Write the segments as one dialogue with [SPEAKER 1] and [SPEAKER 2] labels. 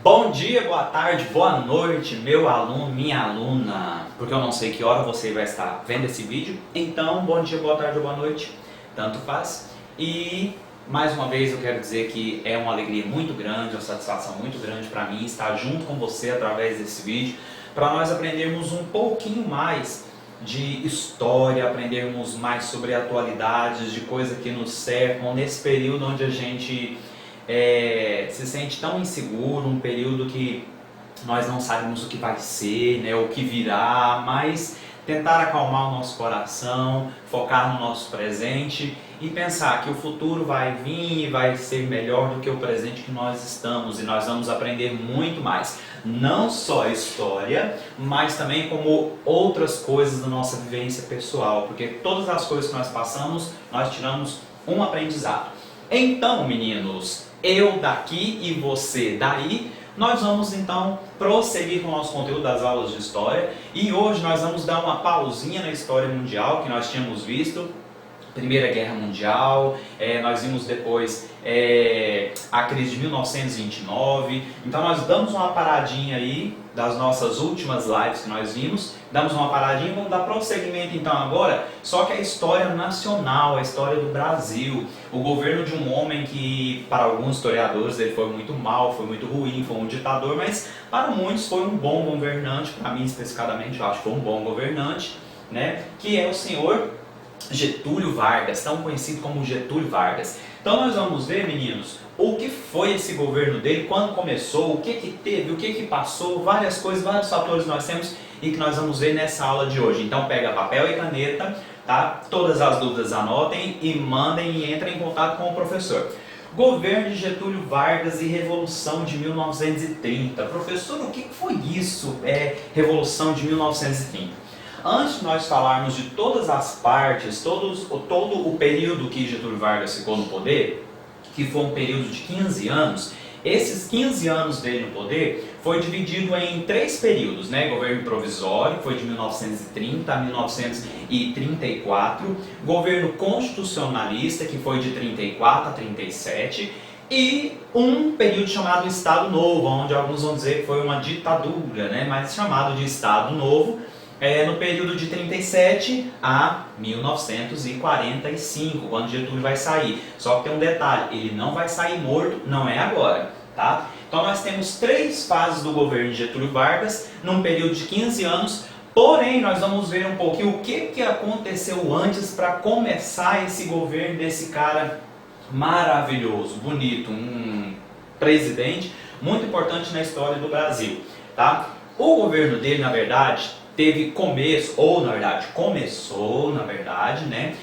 [SPEAKER 1] Bom dia, boa tarde, boa noite, meu aluno, minha aluna, porque eu não sei que hora você vai estar vendo esse vídeo, então bom dia, boa tarde ou boa noite, tanto faz. E mais uma vez eu quero dizer que é uma alegria muito grande, uma satisfação muito grande para mim estar junto com você através desse vídeo, para nós aprendermos um pouquinho mais de história, aprendermos mais sobre atualidades, de coisas que nos cercam nesse período onde a gente se sente tão inseguro, um período que nós não sabemos o que vai ser, né, o que virá, mas tentar acalmar o nosso coração, focar no nosso presente e pensar que o futuro vai vir e vai ser melhor do que o presente que nós estamos, e nós vamos aprender muito mais, não só história, mas também como outras coisas da nossa vivência pessoal, porque todas as coisas que nós passamos, nós tiramos um aprendizado. Então, meninos, eu daqui e você daí, nós vamos então prosseguir com o nosso conteúdo das aulas de história, e hoje nós vamos dar uma pausinha na história mundial que nós tínhamos visto. Primeira Guerra Mundial, nós vimos depois a crise de 1929, então nós damos uma paradinha aí das nossas últimas lives que nós vimos, damos uma paradinha e vamos dar prosseguimento então agora, só que a história nacional, a história do Brasil, o governo de um homem que para alguns historiadores ele foi muito mal, foi muito ruim, foi um ditador, mas para muitos foi um bom governante, para mim especificamente eu acho que foi um bom governante, né, que é o senhor Getúlio Vargas, tão conhecido como Getúlio Vargas. Então nós vamos ver, meninos, o que foi esse governo dele, quando começou, o que teve, o que passou, várias coisas, vários fatores nós temos e que nós vamos ver nessa aula de hoje. Então pega papel e caneta, tá? Todas as dúvidas anotem e mandem e entrem em contato com o professor. Governo de Getúlio Vargas e Revolução de 1930. Professor, o que foi isso, Revolução de 1930? Antes de nós falarmos de todas as partes, todo o período que Getúlio Vargas ficou no poder, que foi um período de 15 anos, esses 15 anos dele no poder foi dividido em 3 períodos, né? Governo provisório, que foi de 1930 a 1934, governo constitucionalista, que foi de 34 a 37, e um período chamado Estado Novo, onde alguns vão dizer que foi uma ditadura, né? Mas chamado de Estado Novo, no período de 37 a 1945, quando Getúlio vai sair. Só que tem um detalhe, ele não vai sair morto, não é agora, tá? Então nós temos 3 fases do governo de Getúlio Vargas, num período de 15 anos, porém nós vamos ver um pouquinho o que aconteceu antes para começar esse governo desse cara maravilhoso, bonito, um presidente muito importante na história do Brasil, tá? O governo dele, na verdade, teve começo, ou na verdade começou, né,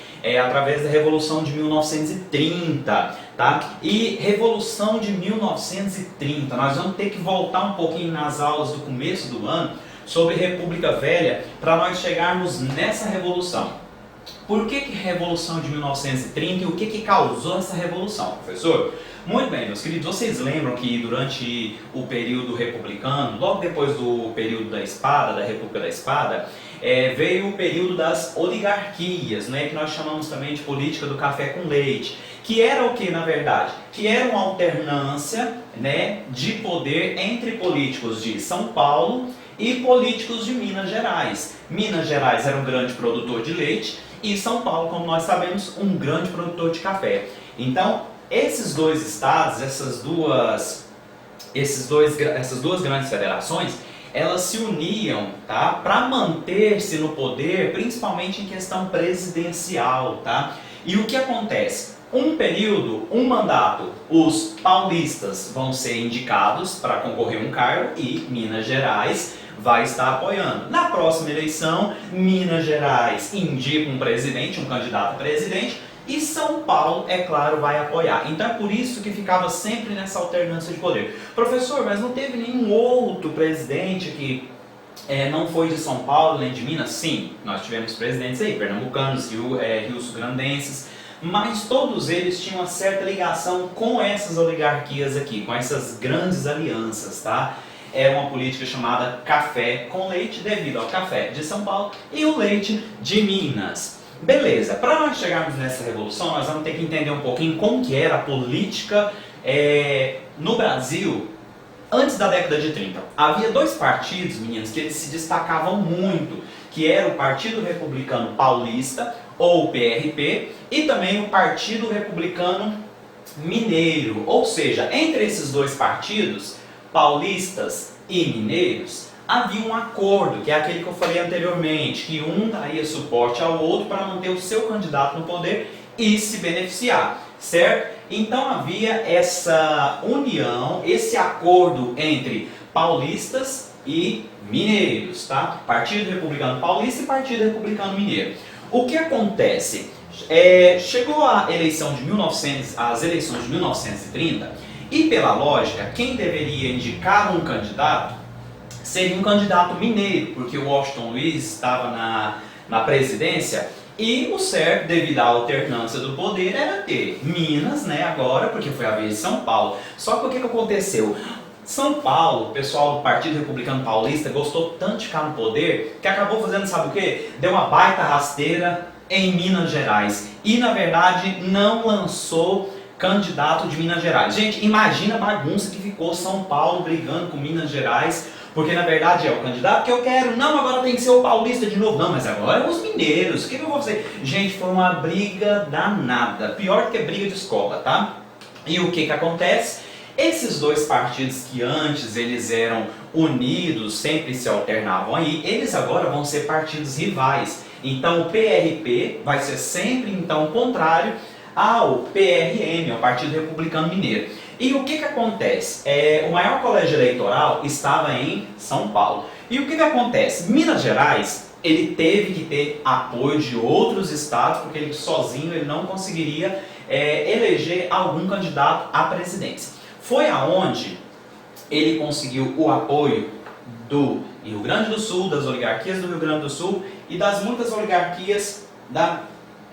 [SPEAKER 1] através da Revolução de 1930, tá? E Revolução de 1930, nós vamos ter que voltar um pouquinho nas aulas do começo do ano sobre República Velha para nós chegarmos nessa revolução. Por que Revolução de 1930 e o que causou essa revolução, professor? Muito bem, meus queridos, vocês lembram que durante o período republicano, logo depois do período da Espada, da República da Espada, veio o período das oligarquias, né, que nós chamamos também de política do café com leite, que era o que, na verdade? Que era uma alternância, né, de poder entre políticos de São Paulo e políticos de Minas Gerais. Minas Gerais era um grande produtor de leite e São Paulo, como nós sabemos, um grande produtor de café. Então, esses dois estados, essas duas grandes federações, elas se uniam, tá, para manter-se no poder, principalmente em questão presidencial, tá? E o que acontece? Um período, um mandato, os paulistas vão ser indicados para concorrer a um cargo e Minas Gerais vai estar apoiando. Na próxima eleição, Minas Gerais indica um presidente, um candidato a presidente, e São Paulo, é claro, vai apoiar. Então é por isso que ficava sempre nessa alternância de poder. Professor, mas não teve nenhum outro presidente que não foi de São Paulo nem de Minas? Sim, nós tivemos presidentes aí, pernambucanos, rio-grandenses, mas todos eles tinham uma certa ligação com essas oligarquias aqui, com essas grandes alianças, tá? É uma política chamada café com leite, devido ao café de São Paulo e o leite de Minas. Beleza, para nós chegarmos nessa revolução, nós vamos ter que entender um pouquinho como que era a política no Brasil Antes da década de 30, havia dois partidos, meninos, que eles se destacavam muito, que era o Partido Republicano Paulista, ou PRP, e também o Partido Republicano Mineiro. Ou seja, entre esses dois partidos, paulistas e mineiros, havia um acordo, que é aquele que eu falei anteriormente, que um daria suporte ao outro para manter o seu candidato no poder e se beneficiar, certo? Então havia essa união, esse acordo entre paulistas e mineiros, tá? Partido Republicano Paulista e Partido Republicano Mineiro. O que acontece? Chegou a eleição de as eleições de 1930 e, pela lógica, quem deveria indicar um candidato seria um candidato mineiro, porque o Washington Luiz estava na presidência. E o certo, devido à alternância do poder, era ter Minas, né, agora, porque foi a vez de São Paulo. Só que o que aconteceu? São Paulo, o pessoal do Partido Republicano Paulista gostou tanto de ficar no poder, que acabou fazendo, sabe o quê? Deu uma baita rasteira em Minas Gerais. E, na verdade, não lançou candidato de Minas Gerais. Gente, imagina a bagunça que ficou São Paulo brigando com Minas Gerais, porque na verdade é o candidato que eu quero, não, agora tem que ser o paulista de novo, não, mas agora é os mineiros, o que eu vou fazer? Gente, foi uma briga danada, pior que briga de escola, tá? E o que acontece? Esses dois partidos que antes eles eram unidos, sempre se alternavam aí, eles agora vão ser partidos rivais. Então o PRP vai ser sempre então contrário ao PRM, ao Partido Republicano Mineiro. E o que acontece? O maior colégio eleitoral estava em São Paulo. E o que acontece? Minas Gerais, ele teve que ter apoio de outros estados, porque ele sozinho ele não conseguiria eleger algum candidato à presidência. Foi aonde ele conseguiu o apoio do Rio Grande do Sul, das oligarquias do Rio Grande do Sul e das muitas oligarquias da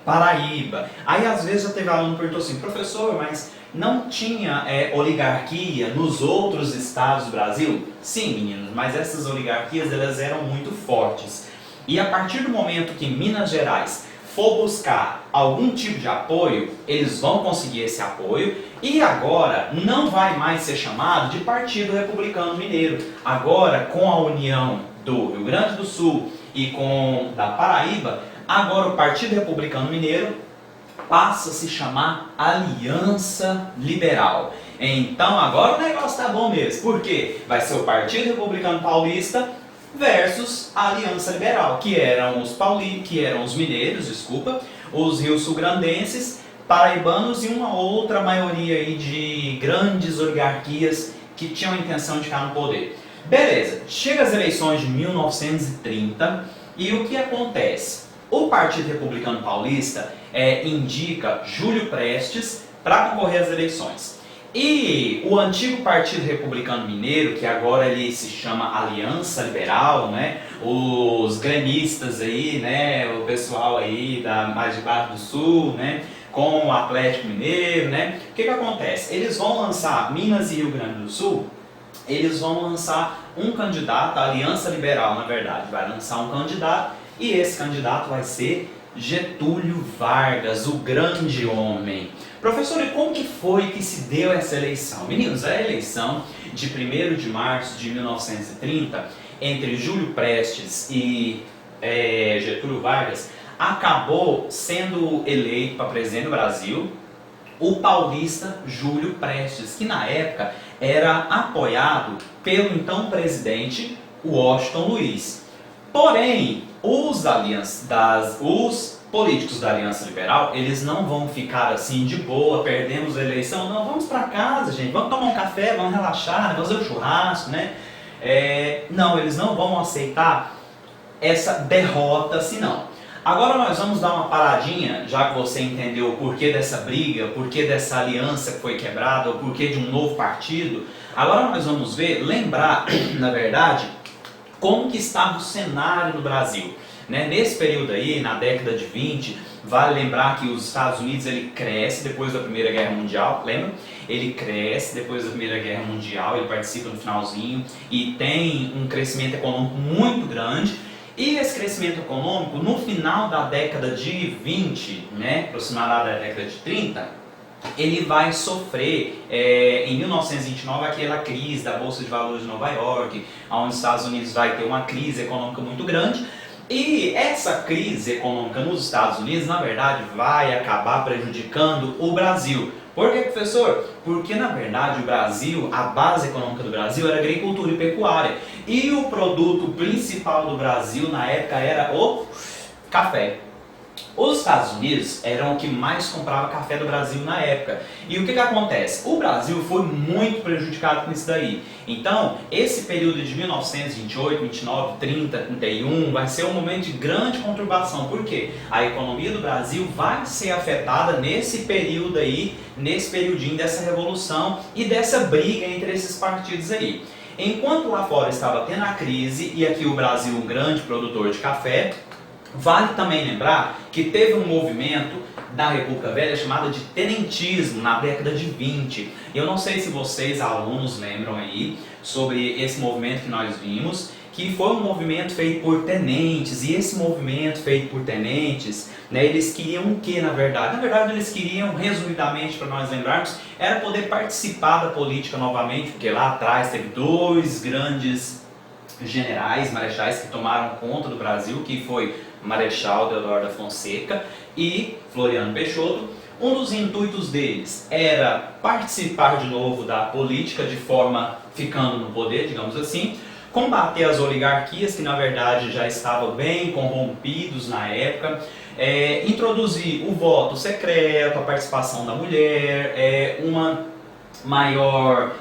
[SPEAKER 1] Paraíba. Aí às vezes já teve aluno que perguntou assim, professor, mas não tinha oligarquia nos outros estados do Brasil? Sim, meninos, mas essas oligarquias elas eram muito fortes. E a partir do momento que Minas Gerais for buscar algum tipo de apoio, eles vão conseguir esse apoio e agora não vai mais ser chamado de Partido Republicano Mineiro. Agora, com a união do Rio Grande do Sul e com da Paraíba, agora o Partido Republicano Mineiro passa a se chamar Aliança Liberal. Então agora o negócio tá bom mesmo. Por quê? Vai ser o Partido Republicano Paulista versus a Aliança Liberal, que eram os mineiros, os rio-sul-grandenses, paraibanos e uma outra maioria aí de grandes oligarquias que tinham a intenção de ficar no poder. Beleza, chega as eleições de 1930 e o que acontece? O Partido Republicano Paulista indica Júlio Prestes para concorrer às eleições. E o antigo Partido Republicano Mineiro, que agora ele se chama Aliança Liberal, né? Os gremistas aí, né? O pessoal aí mais de Baixo do Sul, né? Com o Atlético Mineiro, né? O que acontece? Eles vão lançar, Minas e Rio Grande do Sul, eles vão lançar um candidato, a Aliança Liberal, na verdade, vai lançar um candidato e esse candidato vai ser Getúlio Vargas, o grande homem. Professor, e como que foi que se deu essa eleição? Meninos, a eleição de 1º de março de 1930, entre Júlio Prestes e Getúlio Vargas, acabou sendo eleito para presidente do Brasil o paulista Júlio Prestes, que na época era apoiado pelo então presidente Washington Luiz. Porém, os políticos da Aliança Liberal, eles não vão ficar assim de boa, perdemos a eleição, não, vamos para casa, gente, vamos tomar um café, vamos relaxar, vamos fazer um churrasco, né? Não, eles não vão aceitar essa derrota assim não. Agora nós vamos dar uma paradinha, já que você entendeu o porquê dessa briga, o porquê dessa aliança que foi quebrada, o porquê de um novo partido. Agora nós vamos lembrar, na verdade, como que estava o cenário no Brasil. Nesse período aí, na década de 20, vale lembrar que os Estados Unidos ele cresce depois da Primeira Guerra Mundial, lembra? Ele cresce depois da Primeira Guerra Mundial, ele participa no finalzinho e tem um crescimento econômico muito grande. E esse crescimento econômico, no final da década de 20, aproximadamente da década de 30, ele vai sofrer em 1929 aquela crise da Bolsa de Valores de Nova York, onde os Estados Unidos vai ter uma crise econômica muito grande. E essa crise econômica nos Estados Unidos, na verdade, vai acabar prejudicando o Brasil. Por quê, professor? Porque, na verdade, o Brasil, a base econômica do Brasil era agricultura e pecuária. E o produto principal do Brasil na época era o café. Os Estados Unidos eram o que mais comprava café do Brasil na época. E o que acontece? O Brasil foi muito prejudicado com isso daí. Então, esse período de 1928, 29, 30, 31 vai ser um momento de grande conturbação. Por quê? A economia do Brasil vai ser afetada nesse período aí, nesse periodinho dessa revolução e dessa briga entre esses partidos aí. Enquanto lá fora estava tendo a crise e aqui o Brasil um grande produtor de café, vale também lembrar que teve um movimento da República Velha chamado de tenentismo na década de 20. Eu não sei se vocês, alunos, lembram aí sobre esse movimento que nós vimos, que foi um movimento feito por tenentes, e esse movimento feito por tenentes, né, eles queriam o que na verdade? Na verdade eles queriam, resumidamente para nós lembrarmos, era poder participar da política novamente, porque lá atrás teve dois grandes generais, marechais que tomaram conta do Brasil, que foi Marechal Deodoro da Fonseca e Floriano Peixoto. Um dos intuitos deles era participar de novo da política de forma ficando no poder, digamos assim, combater as oligarquias que na verdade já estavam bem corrompidos na época, introduzir o voto secreto, a participação da mulher, um maior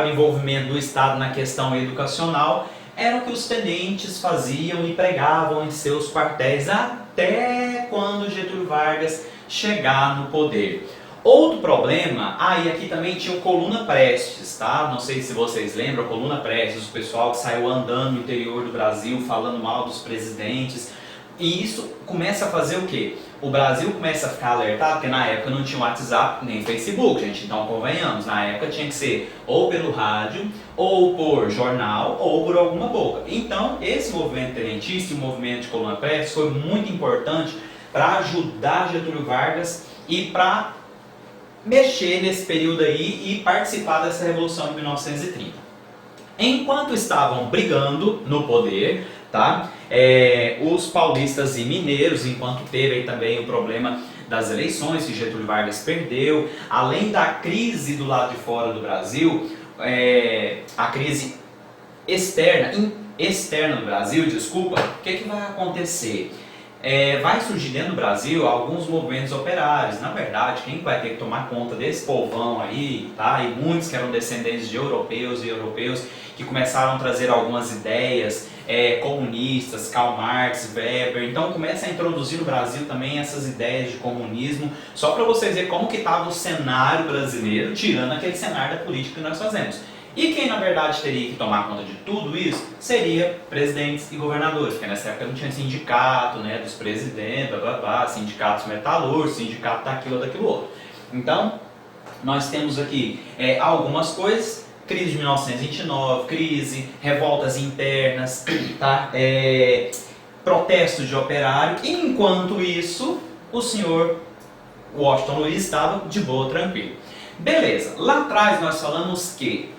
[SPEAKER 1] envolvimento do Estado na questão educacional. Era o que os tenentes faziam e pregavam em seus quartéis até quando Getúlio Vargas chegar no poder. Outro problema, e aqui também tinha o Coluna Prestes, tá? Não sei se vocês lembram, Coluna Prestes, o pessoal que saiu andando no interior do Brasil falando mal dos presidentes. E isso começa a fazer o quê? O Brasil começa a ficar alertado, porque na época não tinha WhatsApp nem Facebook, gente. Então, convenhamos, na época tinha que ser ou pelo rádio, ou por jornal, ou por alguma boca. Então, esse movimento tenentista e o movimento de Coluna Prestes foi muito importante para ajudar Getúlio Vargas e para mexer nesse período aí e participar dessa Revolução de 1930. Enquanto estavam brigando no poder, tá? Os paulistas e mineiros, enquanto teve aí também o problema das eleições, que Getúlio Vargas perdeu, além da crise do lado de fora do Brasil, a crise externa do Brasil, desculpa, o que vai acontecer? Vai surgir dentro do Brasil alguns movimentos operários. Na verdade, quem vai ter que tomar conta desse povão aí, tá? E muitos que eram descendentes de europeus e europeus que começaram a trazer algumas ideias comunistas, Karl Marx, Weber. Então começa a introduzir no Brasil também essas ideias de comunismo, só para vocês verem como que estava o cenário brasileiro, tirando aquele cenário da política que nós fazemos. E quem na verdade teria que tomar conta de tudo isso seria presidentes e governadores, porque nessa época não tinha sindicato, né, dos presidentes, sindicatos metalúrgicos, sindicato daquilo ou daquilo outro. Então, nós temos aqui algumas coisas: crise de 1929, crise, revoltas internas, tá? Protestos de operário. E enquanto isso, o senhor Washington Luiz estava de boa, tranquilo. Beleza, lá atrás nós falamos que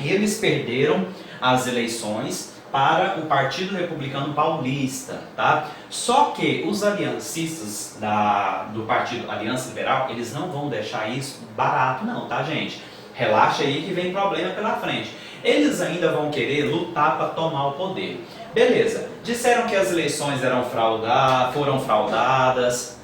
[SPEAKER 1] eles perderam as eleições para o Partido Republicano Paulista, tá? Só que os aliancistas do Partido Aliança Liberal, eles não vão deixar isso barato não, tá, gente? Relaxa aí que vem problema pela frente. Eles ainda vão querer lutar para tomar o poder. Beleza, disseram que as eleições foram fraudadas,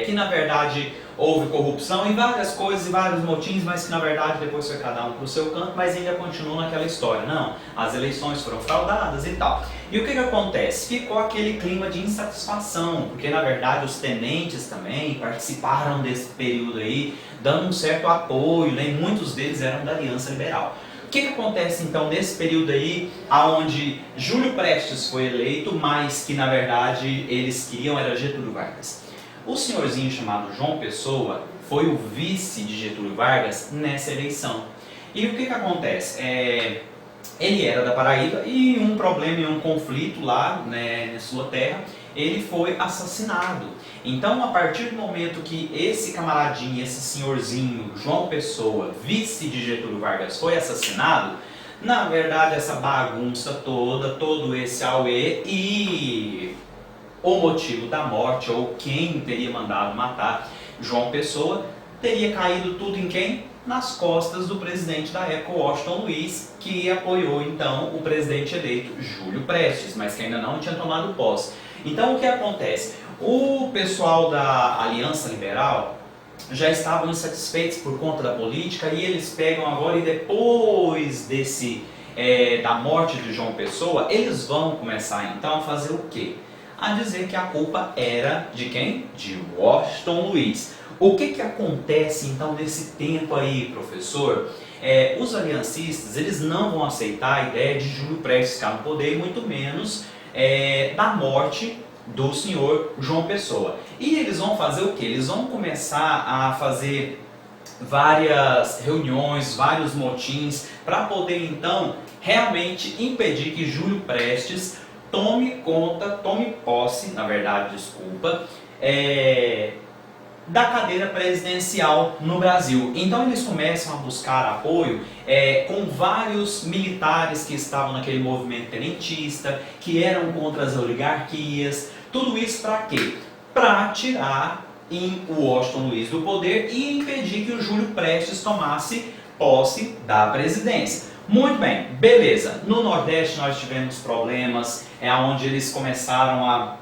[SPEAKER 1] que na verdade houve corrupção e várias coisas e vários motins, mas que na verdade depois foi cada um para o seu canto, mas ainda continua naquela história. Não, as eleições foram fraudadas e tal. E o que acontece? Ficou aquele clima de insatisfação, porque na verdade os tenentes também participaram desse período aí, dando um certo apoio, né? E muitos deles eram da Aliança Liberal. O que acontece então nesse período aí, onde Júlio Prestes foi eleito, mas que na verdade eles queriam era Getúlio Vargas? O senhorzinho chamado João Pessoa foi o vice de Getúlio Vargas nessa eleição. E o que acontece? Ele era da Paraíba e um problema e um conflito lá, né, na sua terra, ele foi assassinado. Então, a partir do momento que esse camaradinho, esse senhorzinho, João Pessoa, vice de Getúlio Vargas, foi assassinado, na verdade essa bagunça toda, todo esse auê e o motivo da morte, ou quem teria mandado matar João Pessoa, teria caído tudo em quem? Nas costas do presidente da época, Washington Luiz, que apoiou então o presidente eleito Júlio Prestes, mas que ainda não tinha tomado posse. Então o que acontece? O pessoal da Aliança Liberal já estavam insatisfeitos por conta da política e eles pegam agora e depois da morte de João Pessoa, eles vão começar então a fazer o quê? A dizer que a culpa era de quem? De Washington Luiz. O que acontece então nesse tempo aí, professor? Os aliancistas, eles não vão aceitar a ideia de Júlio Prestes ficar no poder, e muito menos da morte do senhor João Pessoa. E eles vão fazer o quê? Eles vão começar a fazer várias reuniões, vários motins, para poder então realmente impedir que Júlio Prestes tome posse, na verdade, da cadeira presidencial no Brasil. Então eles começam a buscar apoio com vários militares que estavam naquele movimento tenentista, que eram contra as oligarquias. Tudo isso para quê? Para tirar o Washington Luiz do poder e impedir que o Júlio Prestes tomasse posse da presidência. Muito bem, beleza. No Nordeste nós tivemos problemas, onde eles começaram a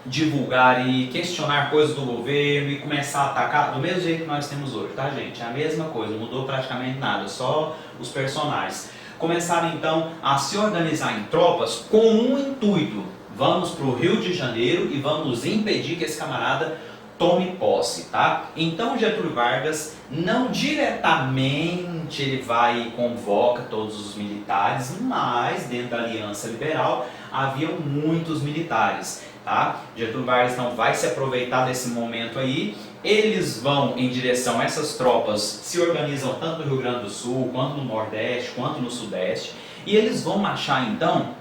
[SPEAKER 1] divulgar e questionar coisas do governo e começar a atacar do mesmo jeito que nós temos hoje, tá, gente? É a mesma coisa, não mudou praticamente nada, só os personagens. Começaram então a se organizar em tropas com um intuito: vamos para o Rio de Janeiro e vamos impedir que esse camarada tome posse, tá? Então Getúlio Vargas não diretamente ele vai e convoca todos os militares, mas dentro da Aliança Liberal haviam muitos militares. Tá? Getúlio Vargas então vai se aproveitar desse momento aí, eles vão em direção a essas tropas, se organizam tanto no Rio Grande do Sul, quanto no Nordeste, quanto no Sudeste, e eles vão marchar então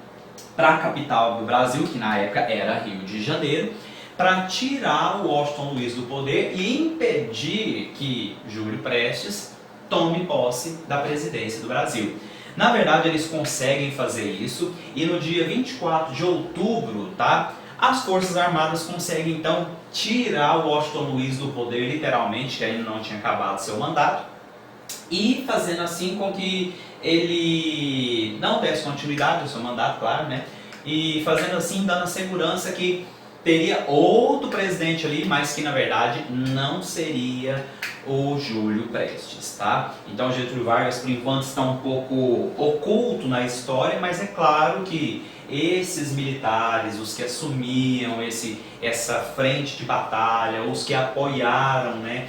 [SPEAKER 1] para a capital do Brasil, que na época era Rio de Janeiro, para tirar o Washington Luiz do poder e impedir que Júlio Prestes tome posse da presidência do Brasil. Na verdade eles conseguem fazer isso e no dia 24 de outubro, tá? As Forças Armadas conseguem então tirar o Washington Luiz do poder, literalmente, que ainda não tinha acabado seu mandato, e fazendo assim com que ele não desse continuidade ao seu mandato, claro, né? E fazendo assim, dando a segurança que teria outro presidente ali, mas que na verdade não seria o Júlio Prestes, tá? Então Getúlio Vargas, por enquanto, está um pouco oculto na história, mas é claro que esses militares, os que assumiam essa frente de batalha, os que apoiaram, né,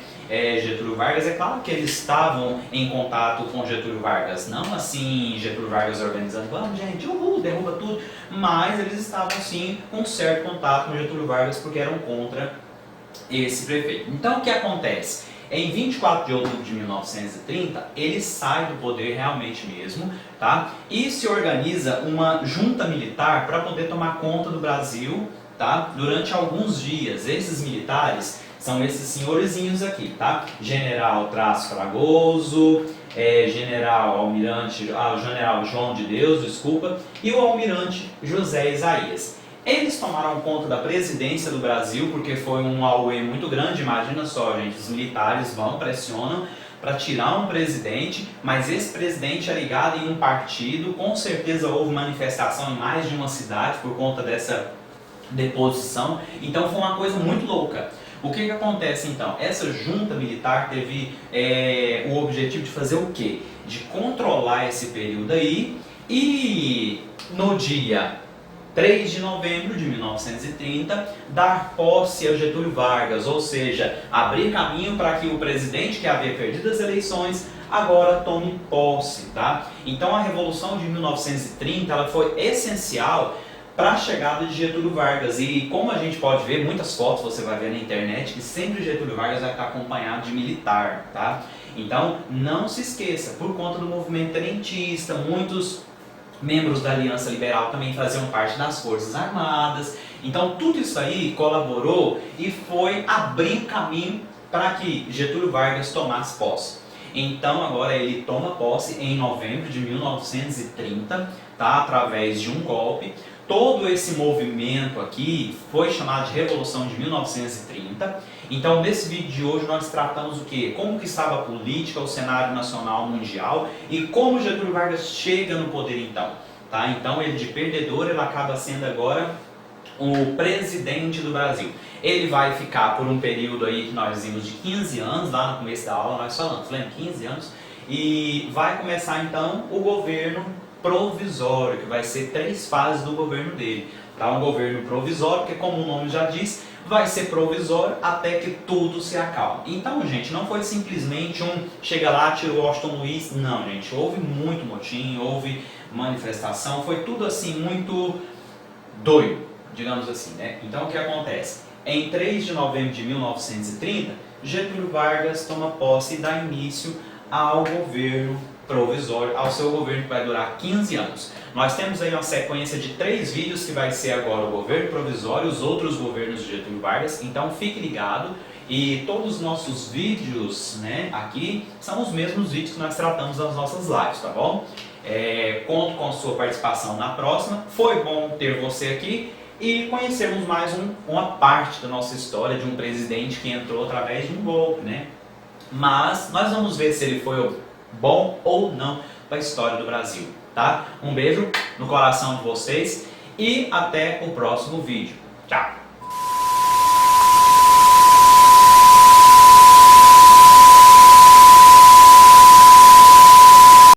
[SPEAKER 1] Getúlio Vargas, é claro que eles estavam em contato com Getúlio Vargas, não assim Getúlio Vargas organizando, vamos gente, derruba tudo, mas eles estavam sim com um certo contato com Getúlio Vargas porque eram contra esse prefeito. Então o que acontece? Em 24 de outubro de 1930, ele sai do poder realmente mesmo, tá? E se organiza uma junta militar para poder tomar conta do Brasil, tá? Durante alguns dias. Esses militares são esses senhorzinhos aqui, tá? General Traz Fragoso, General João de Deus, desculpa, e o Almirante José Isaías. Eles tomaram conta da presidência do Brasil porque foi um auê muito grande. Imagina só, gente, os militares pressionam para tirar um presidente, mas esse presidente é ligado em um partido, com certeza houve manifestação em mais de uma cidade por conta dessa deposição, então foi uma coisa muito louca. O que acontece então? Essa junta militar teve o objetivo de fazer o quê? De controlar esse período aí, e no dia 3 de novembro de 1930, dar posse a Getúlio Vargas, ou seja, abrir caminho para que o presidente que havia perdido as eleições agora tome posse, tá? Então a Revolução de 1930 ela foi essencial para a chegada de Getúlio Vargas, e como a gente pode ver, muitas fotos você vai ver na internet, que sempre Getúlio Vargas vai estar acompanhado de militar, tá? Então não se esqueça, por conta do movimento tenentista, muitos membros da Aliança Liberal também faziam parte das Forças Armadas. Então tudo isso aí colaborou e foi abrir caminho para que Getúlio Vargas tomasse posse. Então agora ele toma posse em novembro de 1930, tá? Através de um golpe. Todo esse movimento aqui foi chamado de Revolução de 1930. Então nesse vídeo de hoje nós tratamos o quê? Como que estava a política, o cenário nacional mundial e como Getúlio Vargas chega no poder então. Tá? Então ele de perdedor, ele acaba sendo agora o presidente do Brasil. Ele vai ficar por um período aí que nós vimos de 15 anos, lá no começo da aula nós falamos, lembra? 15 anos. E vai começar então o governo provisório, que vai ser 3 fases do governo dele. Tá? Um governo provisório, que como o nome já diz, vai ser provisório até que tudo se acalme. Então, gente, não foi simplesmente um chega lá, tira o Washington Luiz. Não, gente, houve muito motim, houve manifestação, foi tudo assim muito doido, digamos assim, né? Então o que acontece? Em 3 de novembro de 1930, Getúlio Vargas toma posse e dá início ao governo provisório, ao seu governo que vai durar 15 anos. Nós temos aí uma sequência de 3 vídeos que vai ser agora o governo provisório e os outros governos de Getúlio Vargas, então fique ligado. E todos os nossos vídeos, né, aqui são os mesmos vídeos que nós tratamos nas nossas lives, tá bom? Conto com a sua participação na próxima. Foi bom ter você aqui e conhecermos mais uma parte da nossa história de um presidente que entrou através de um golpe, né? Mas nós vamos ver se ele foi bom ou não para a história do Brasil, tá? Um beijo no coração de vocês e até o próximo vídeo. Tchau!